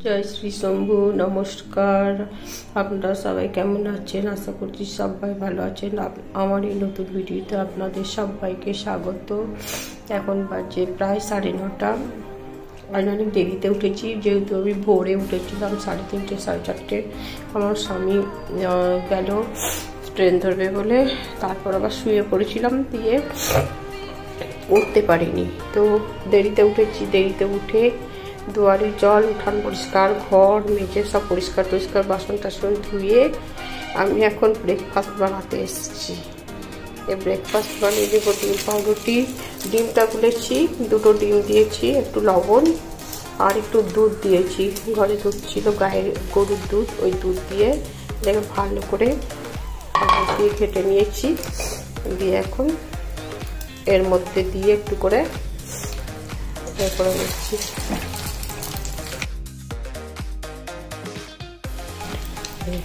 জয় শ্রী শম্ভু। নমস্কার, আপনারা সবাই কেমন আছেন? আশা করছি সবাই ভালো আছেন। আমার এই নতুন ভিডিওতে আপনাদের সবাইকে স্বাগত। এখন বাজে প্রায় 9:30। আজ অনেক দেরিতে উঠেছি, যেহেতু আমি ভোরে উঠেছিলাম 3:30 4:30। আমার স্বামী গেল ট্রেন ধরবে বলে, তারপর আবার শুয়ে পড়েছিলাম, দিয়ে উঠতে পারিনি। তো দেরিতে উঠেছি। দেরিতে উঠে দুয়ারে জল, উঠান পরিষ্কার, ঘর মেঝে সব পরিষ্কার টরিষ্কার, বাসন টাসন ধুয়ে আমি এখন ব্রেকফাস্ট বানাতে এসেছি। এই ব্রেকফাস্ট বানিয়ে দেবো ডিম পাউরুটি। ডিমটা গুলেছি, 2টো ডিম দিয়েছি, একটু লবণ আর একটু দুধ দিয়েছি। ঘরে দুধ ছিল, গায়ের গরুর দুধ, ওই দুধ দিয়ে এটাকে ভালো করে দিয়ে ঘেটে নিয়েছি। দিয়ে এখন এর মধ্যে দিয়ে একটু করে নিচ্ছি।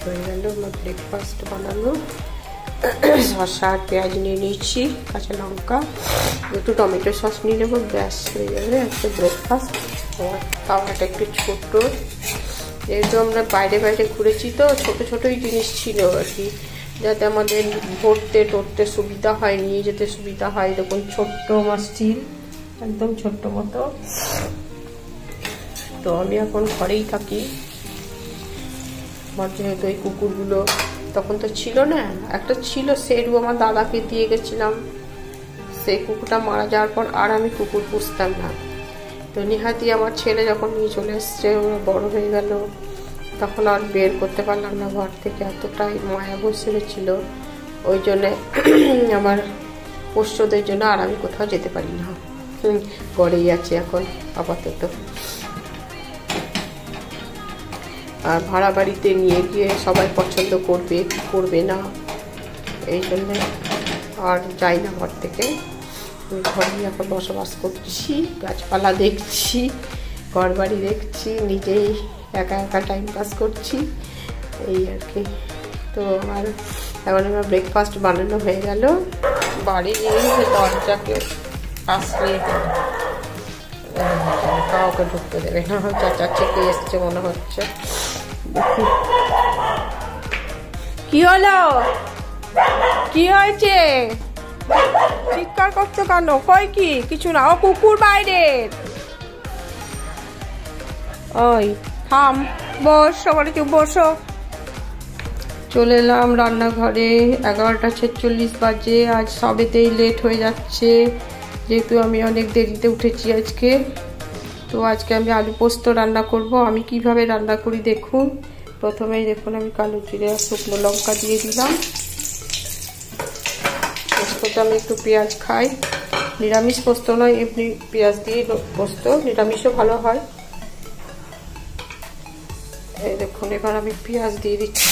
হয়ে গেল আমার ব্রেকফাস্ট বানানো। শসা আর পেঁয়াজ নিয়ে নিয়েছি, কাঁচা লঙ্কা, একটু টমেটো সস নিয়ে নেবো, ব্যাস হয়ে যাবে একটা ব্রেকফাস্ট। খাওয়াটা একটু ছোট, যেহেতু আমরা বাইরে ঘুরেছি তো ছোটোই জিনিস ছিল আর কি, যাতে আমাদের টরতে সুবিধা হয়, নিয়ে যেতে সুবিধা হয়। এরকম ছোট্ট আমার স্টিল, একদম ছোট্ট মতো। তো আমি এখন ঘরেই থাকি। আমার যেহেতু এই কুকুরগুলো তখন তো ছিল না, একটা ছিল সেরু, আমার দাদাকে দিয়ে গেছিলাম। সেই কুকুরটা মারা যাওয়ার পর আর আমি কুকুর পুষতাম না। তো নিহাতি আমার ছেলে যখন নিয়ে চলে এসছে, ওরা বড় হয়ে গেল, তখন আর বের করতে পারলাম না ঘর থেকে, এতটাই মায়া বসে গেছিল। ওই জন্যে আমার পোষ্যদের জন্য আর আমি কোথাও যেতে পারি না, ঘরেই আছে এখন আপাতত। আর ভাড়া বাড়িতে নিয়ে গিয়ে সবাই পছন্দ করবে না, এই জন্যে আর যাই না ঘর থেকে। ঘরেই এখন বসবাস করছি, গাছপালা দেখছি, ঘর বাড়ি দেখছি, নিজেই একা টাইম পাস করছি, এই আর কি। তো এখন আমার ব্রেকফাস্ট বানানো হয়ে গেল। বাড়ি নিয়ে দরজাকে আসলে কাউকে ঢুকতে দেবে না, চাচা কে এসছে মনে হচ্ছে। কি হলো? কি হয়েছে? চিৎকার করছো কেন? কই কিছু না, ও কুকুর বাইরের। ওই থাম, বসো, বলে চুপ বসো। চলে এলাম রান্নাঘরে। 11:46 বাজে। আজ সবেতেই লেট হয়ে যাচ্ছে, যেহেতু আমি অনেক দেরিতে উঠেছি আজকে। তো আজকে আমি আলু পোস্ত রান্না করব। আমি কিভাবে রান্না করি দেখুন। প্রথমেই দেখুন, আমি কালো জিরে আর শুকনো লঙ্কা দিয়ে দিলাম। পোস্তটা আমি একটু পেঁয়াজ খাই, নিরামিষ পোস্ত নয়, এমনি পেঁয়াজ দিয়ে পোস্ত, নিরামিষও ভালো হয়। এই দেখুন, এবার আমি পেঁয়াজ দিয়ে দিচ্ছি।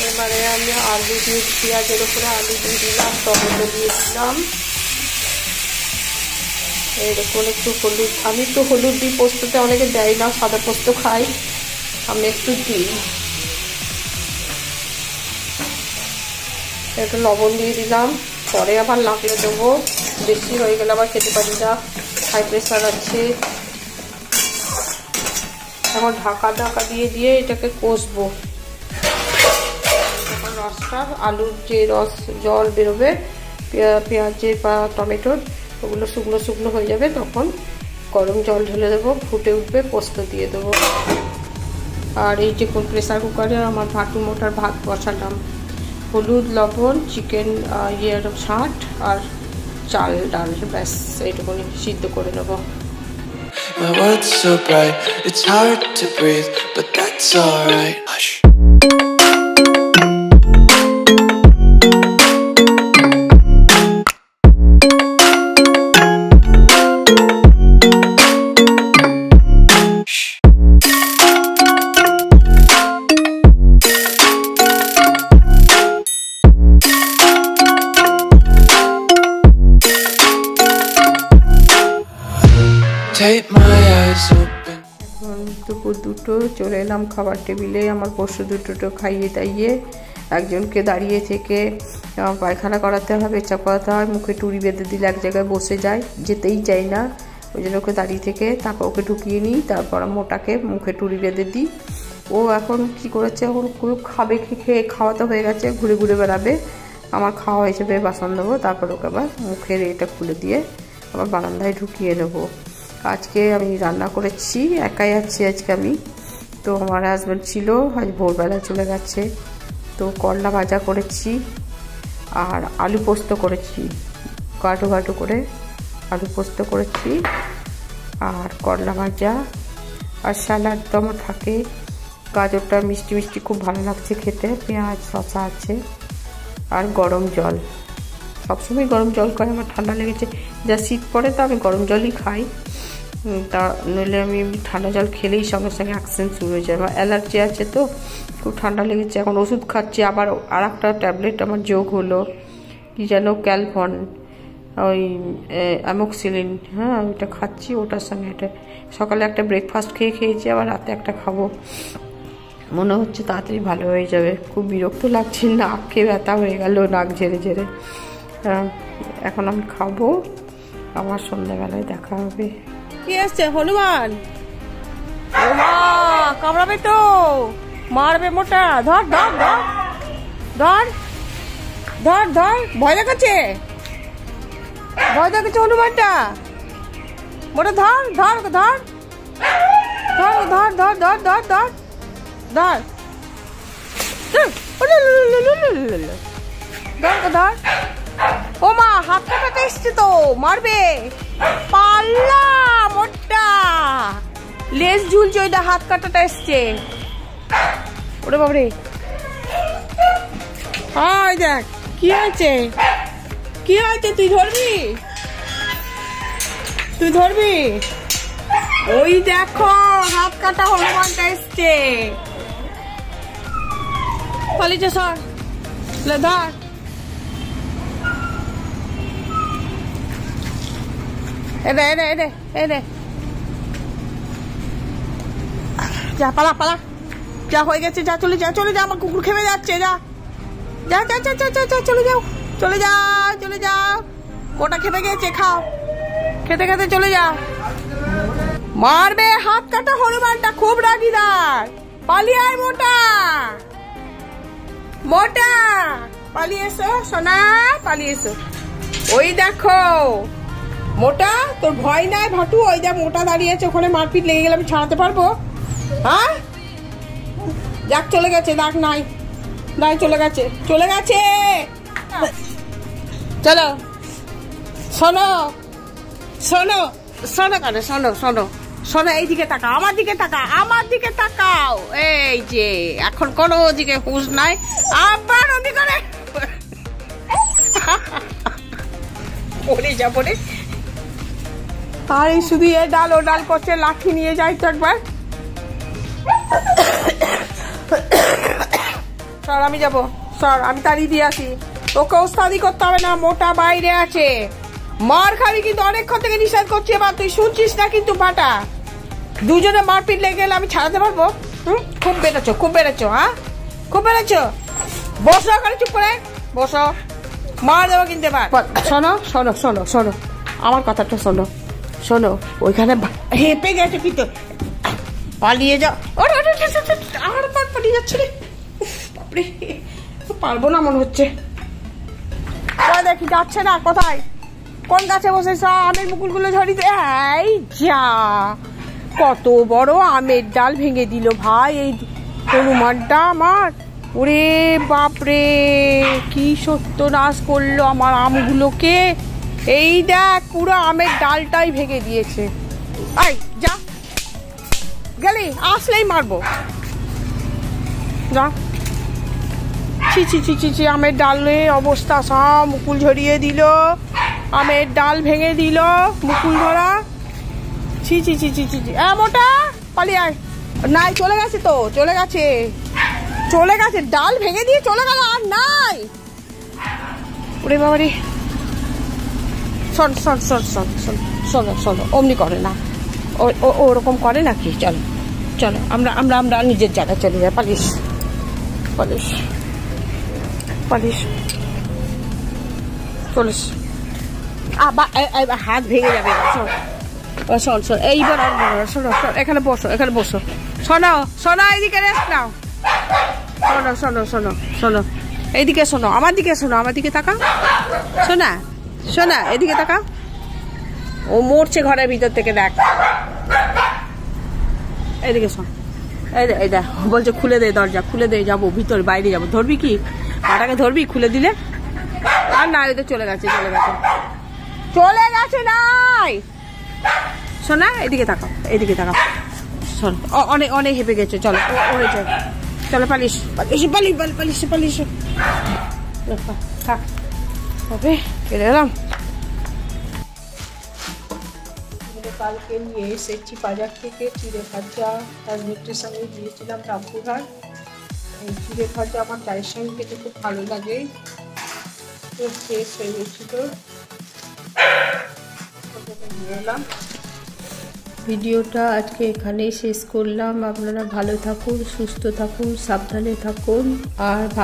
এবারে আমি আলু দিয়ে, পেঁয়াজের উপরে আলু দিয়ে দিলাম, টমেটো দিয়ে দিলাম। এই দেখুন, একটু হলুদ, আমি একটু হলুদ দিই পোস্ততে, অনেকে দেয় না, সাদা পোস্ত খাই, আমি একটু দিই। একটু লবণ দিয়ে দিলাম, পরে আবার লাগলে দেবো, বেশি হয়ে গেলে আবার খেতে পারি না, হাই প্রেশার আছে। এখন ঢাকা দিয়ে এটাকে কষবো। এখন রসটা, আলুর যে রস জল বেরোবে পেঁয়াজের বা টমেটোর, ওগুলো শুকনো হয়ে যাবে, তখন গরম জল ঢেলে দেবো, ফুটে উঠবে, পোস্ত দিয়ে দেবো। আর এই যে প্রেসার কুকারে আমার ভাটু মোটার ভাত বসালাম, হলুদ লবণ, চিকেন ছাঁট আর চাল ডাল, ব্যাস এইটুকুনি সিদ্ধ করে নেবো। My world's so bright, it's hard to breathe, but that's alright. Hush. Take my eyes open. দুপুর 2টো, চলে এলাম খাবার টেবিলে। আমার পশু দুটো খাইয়ে দাইয়ে একজনকে দাঁড়িয়ে থেকে পায়খানা করাতে হয়, পেচ্ছাপ করাতে হয়, মুখে টুরি বেঁধে দিলে এক জায়গায় বসে যায়, যেতেই চাই না। ওই জন্য ওকে দাঁড়িয়ে থেকে তারপর ওকে ঢুকিয়ে নিই, তারপর মোটাকে মুখে টুরি বেঁধে দিই। ও এখন কি করেছে, এখন খুব খাবে, খেয়ে খাওয়া তো হয়ে গেছে, ঘুরে ঘুরে বেড়াবে। আমার খাওয়া হিসেবে বাসন দেবো, তারপর ওকে আবার মুখের এটা খুলে দিয়ে আবার বারান্দায় ঢুকিয়ে নেবো। আজকে আমি রান্না করেছি, একাই আছি আজকে আমি, তো আমার হাজব্যান্ড ছিল, আজ ভোরবেলায় চলে গেছে। তো করলা ভাজা করেছি আর আলু পোস্ত করেছি, গাঢ় গাঢ় করে আলু পোস্ত করেছি আর করলা ভাজা আর স্যালাড তো আমার থাকে। গাজরটা মিষ্টি মিষ্টি খুব ভালো লাগছে খেতে, পেঁয়াজ শসা আছে আর গরম জল। সবসময় গরম জল খাই, আমার ঠান্ডা লেগেছে, যা শীত পড়ে তো আমি গরম জলই খাই, তা নইলে আমি ঠান্ডা জল খেলেই সঙ্গে সঙ্গে অ্যাকশন শুরু হয়ে যায়। আমার অ্যালার্জি আছে তো খুব ঠান্ডা লেগেছে, এখন ওষুধ খাচ্ছি, আবার আর একটা ট্যাবলেট আমার যোগ হলো, কি যেন ক্যালফন, ওই অ্যামোক্সিলিন, হ্যাঁ ওইটা খাচ্ছি, ওটার সঙ্গে এটা সকালে একটা ব্রেকফাস্ট খেয়েছি, আবার রাতে একটা খাবো, মনে হচ্ছে তাড়াতাড়ি ভালো হয়ে যাবে। খুব বিরক্ত লাগছে, নাক খেয়ে ব্যথা হয়ে গেল, নাক ঝেড়ে ঝেড়ে। এখন আমি খাবো, আমার সন্ধ্যাবেলায় দেখা হবে। কি আসছে হনুমান? কামড়াবে তো, মারবে মোটা, ধর ধর ধর ধর ধর ধর, ভয় দেখাচ্ছে, ভয় দেখাচ্ছে হনুমানটা, মোটা ধর ধর ধর ধর ধর ধর ধর ধর ধর ধর ধর। ও মা, হাত কাটাতে এসছে তো, মারবে, পাল্লা মোটা, লেজ ঝুলছে, ওইটা হাত কাটাতে এসছে। ওরে বাবরে, হাই দেখ কি হয়েছে, কি হয়েছে, তুই ধরবি, তুই ধরবি, ওই দেখো হাত কাটা হনুমানটা এসছে, পালিয়েছে, সর ধর। এনে এনে এনে এনে, যা পালা পালা, যা হয়ে গেছে, যা চলে যা, চলে যা, আমার কুকুর খেয়ে যাচ্ছে, যা যা যা যা যা যা, চলে যাও, চলে যাও, চলে যাও, কোটা খেতে গেছে, খাও, খেতে খেতে চলে যাও। মারবে, হাত কাটা হনুমানটা খুব রাগিদার, পালিয়ে আয় মোটা, মোটা পালিয়ে এসো সোনা, পালিয়ে এসো। ওই দেখো মোটা, তোর ভয় নাই ভাটু, ওই দেখ মোটা দাঁড়িয়ে আছে, ওখানে মারপিট লেগে গেলে আমি ছাড়াতে পারবো? হ্যাঁ, যাক চলে গেছে, দেখ নাই নাই, চলে গেছে, চলে গেছে। চলো শোনো শোনো শোনো, কেন শোনো শোনো শোনো, এইদিকে তাকা, আমার দিকে তাকা, আমার দিকে তাকাও, এই যে এখন কোনো দিকে হুঁশ নাই, আবার অমনি করে পড়ে যা, পড়ে। আর এই শুধু এ ডাল ও ডাল করছে, লাঠি নিয়ে যাই তো একবার, সর আমি যাবো, সর আমি তাড়িয়ে দিয়ে আসি, তোকে ওস্তাদি করতে হবে না, মোটা বাইরে আছে, মার খাবি কিন্তু, অনেকক্ষণ থেকে নিষেধ করছি, এবার তুই শুনছিস না কিন্তু, ফাটা দুজনে মারপিট লেগে গেলে আমি ছাড়াতে পারবো? খুব বেড়েছো, খুব বেড়েছো, হ্যাঁ খুব বেড়েছো, বসো ওখানে, চুপ করে বসো, মার দেবো কিন্তু এবার। শোনো শোনো শোনো শোনো, আমার কথাটা শোনো, শোনো, ওইখানে হেঁপে গেছে কিন্তু, পালিয়ে যাও, আর পালিয়ে যাচ্ছে রে, বাপরে পারবো না মনে হচ্ছে, দেখি যাচ্ছে না, কোথায়, কোন গাছে বসে আমের মুকুলগুলো ঝরিতে, এই যা, কত বড় আমের ডাল ভেঙে দিল ভাই এই হনুমানটা আমার, ওরে বাপরে কি সত্যনাশ করলো আমার আমগুলোকে, এই দেখ পুরো আমের ডালটাই ভেঙে দিয়েছে। এই যা, গেলি আসলেই মারবো, যা, ছি ছি ছি ছি ছি, আমের ডালে অবস্থা, সব মুকুল ঝরিয়ে দিল, আমের ডাল ভেঙে দিল, মুকুল ধরা, ছি ছি ছি ছি ছি, মোটা পালিয়ে আয়, নাই চলে গেছে তো, চলে গেছে, চলে গেছে, ডাল ভেঙে দিয়ে চলে গেল, আর নাই, ওরে বাবারে, শোন শোন শোন শোন শোন, শোনো শোনো, অমনি করে না, ওরকম করে নাকি, চলো চলো, আমরা আমরা আমরা নিজের জায়গায় চলে যাই, পালিস পালিস পালিস, চলিস, আবার হাত ভেঙে যাবে, শোন শোন, এইবার আর বলো না, শোনো এখানে বসো, এখানে বসো, শোনো শোনো, এইদিকে রেস্ট নাও, শোনো শোনো শোনো শোনো, এইদিকে শোনো, আমার দিকে শোনো, আমার দিকে তাকাও, শোনা শোনা, এদিকে তাকাও। ও মরছে ঘরের ভিতর থেকে, দেখ এইদিকে শোন, এই দেখ বলছে খুলে দে দরজা, খুলে দে, যাবো ভিতরে, বাইরে যাবো, ধরবি কি পাটাকে, ধরবি, খুলে দিলে? আর না, তো চলে গেছে চলে গেছে চলে গেছে, নাই শোনা, এদিকে তাকাও, এদিকে তাকাও, শোন অনেক অনেক হেঁপে গেছে, চলো হয়েছে, চলো polish polish polish polish polish, থাক হবে, কেটে এলাম। কালকে নিয়ে এসেছি বাজার থেকে চিড়ে ভাজা, তার নিউট্রিশনে দিয়েছিলাম রামপুরহাট। এই চিড়ে ভাজা আমার চায়ের সঙ্গে খেতে খুব ভালো লাগে, তো শেষ হয়ে গেছিল, নিয়ে এলাম। ভিডিওটা আজকে এখানেই শেষ করলাম। আপনারা ভালো থাকুন, সুস্থ থাকুন, সাবধানে থাকুন।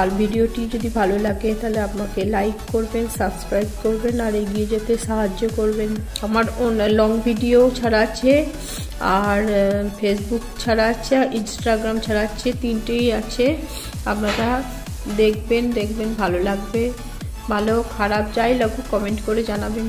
আর ভিডিওটি যদি ভালো লাগে তাহলে আমাকে লাইক করবেন, সাবস্ক্রাইব করবেন আর এগিয়ে যেতে সাহায্য করবেন। আমার লং ভিডিও ছাড়া আছে, আর ফেসবুক ছাড়া আছে, আর ইনস্টাগ্রাম ছাড়া আছে, তিনটেই আছে। আপনারা দেখবেন ভালো লাগবে, ভালো খারাপ যাই লাগুক কমেন্ট করে জানাবেন।